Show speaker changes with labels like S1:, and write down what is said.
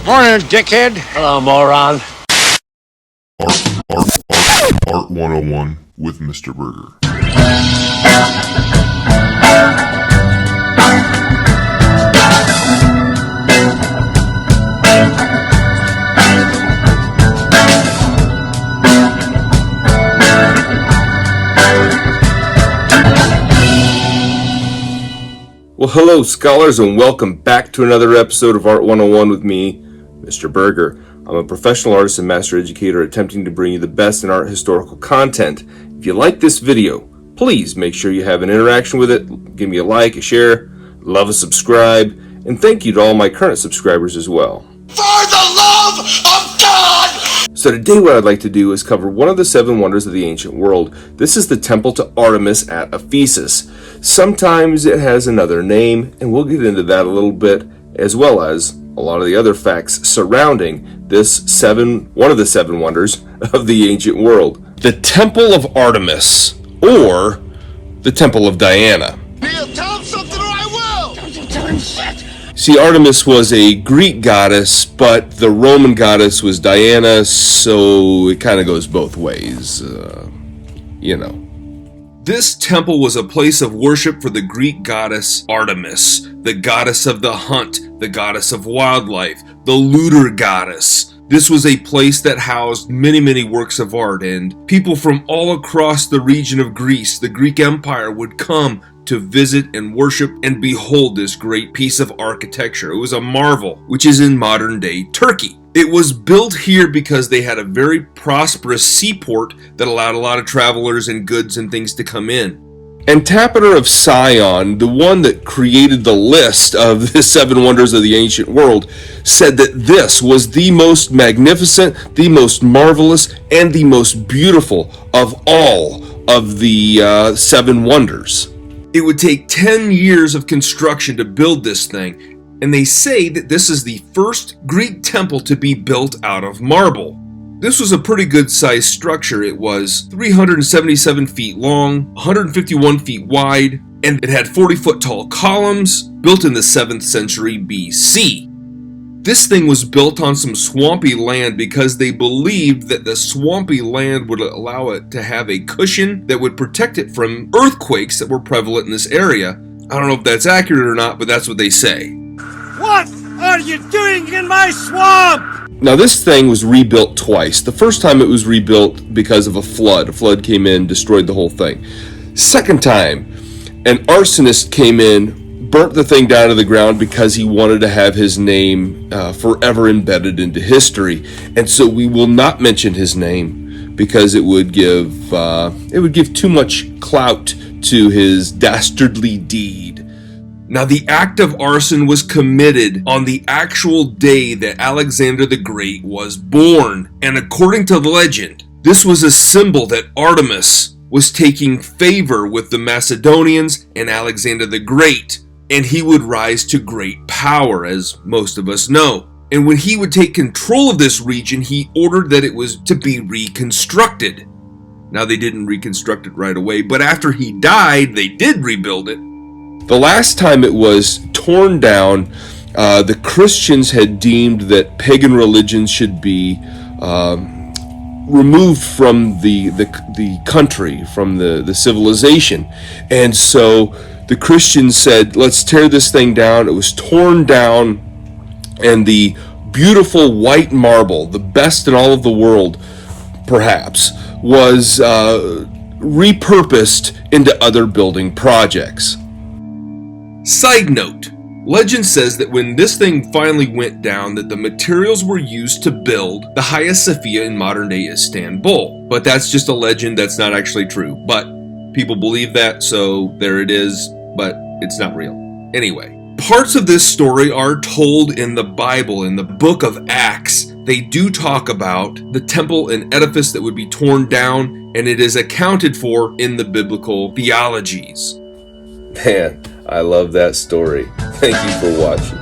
S1: Morning, dickhead.
S2: Hello, moron.
S3: Art 101 with Mr. Burgher.
S4: Well, hello, scholars, and welcome back to another episode of Art 101 with me, Mr. Burgher. I'm a professional artist and master educator attempting to bring you the best in art historical content. If you like this video, please make sure you have an interaction with it. Give me a like, a share, love, a subscribe, and thank you to all my current subscribers as well.
S5: For the love of God!
S4: So today what I'd like to do is cover one of the 7 wonders of the ancient world. This is the Temple to Artemis at Ephesus. Sometimes it has another name, and we'll get into that a little bit, as well as a lot of the other facts surrounding this one of the 7 wonders of the ancient world. The Temple of Artemis, or the Temple of Diana.
S5: Neil, tell him something or I will! Don't you tell him shit!
S4: See, Artemis was a Greek goddess, but the Roman goddess was Diana, so it kind of goes both ways, This temple was a place of worship for the Greek goddess Artemis, the goddess of the hunt, the goddess of wildlife, the looter goddess. This was a place that housed many works of art, and people from all across the region of Greece, the Greek Empire, would come to visit and worship and behold this great piece of architecture. It was a marvel, which is in modern-day Turkey. It was built here because they had a very prosperous seaport that allowed a lot of travelers and goods and things to come in. Antipater of Sion, the one that created the list of the 7 wonders of the ancient world, said that this was the most magnificent, the most marvelous, and the most beautiful of all of the 7 wonders. It would take 10 years of construction to build this thing, and they say that this is the first Greek temple to be built out of marble. This was a pretty good sized structure. It was 377 feet long, 151 feet wide, and it had 40-foot tall columns built in the 7th century BC. This thing was built on some swampy land because they believed that the swampy land would allow it to have a cushion that would protect it from earthquakes that were prevalent in this area. I don't know if that's accurate or not, but that's what they say.
S1: What are you doing in my swamp?
S4: Now this thing was rebuilt twice. The first time it was rebuilt because of a flood. A flood came in, destroyed the whole thing. Second time, an arsonist came in, burnt the thing down to the ground because he wanted to have his name forever embedded into history. And so we will not mention his name because it would give too much clout to his dastardly deed. Now, the act of arson was committed on the actual day that Alexander the Great was born. And according to the legend, this was a symbol that Artemis was taking favor with the Macedonians and Alexander the Great, and he would rise to great power, as most of us know. And when he would take control of this region, he ordered that it was to be reconstructed. Now, they didn't reconstruct it right away, but after he died, they did rebuild it. The last time it was torn down, the Christians had deemed that pagan religions should be removed from the country, from the civilization. And so the Christians said, let's tear this thing down. It was torn down, and the beautiful white marble, the best in all of the world, perhaps, was repurposed into other building projects. Side note, legend says that when this thing finally went down, that the materials were used to build the Hagia Sophia in modern-day Istanbul. But that's just a legend, that's not actually true. But people believe that, so there it is, but it's not real. Anyway, parts of this story are told in the Bible, in the book of Acts. They do talk about the temple in Ephesus that would be torn down, and it is accounted for in the biblical theologies. Man, I love that story. Thank you for watching.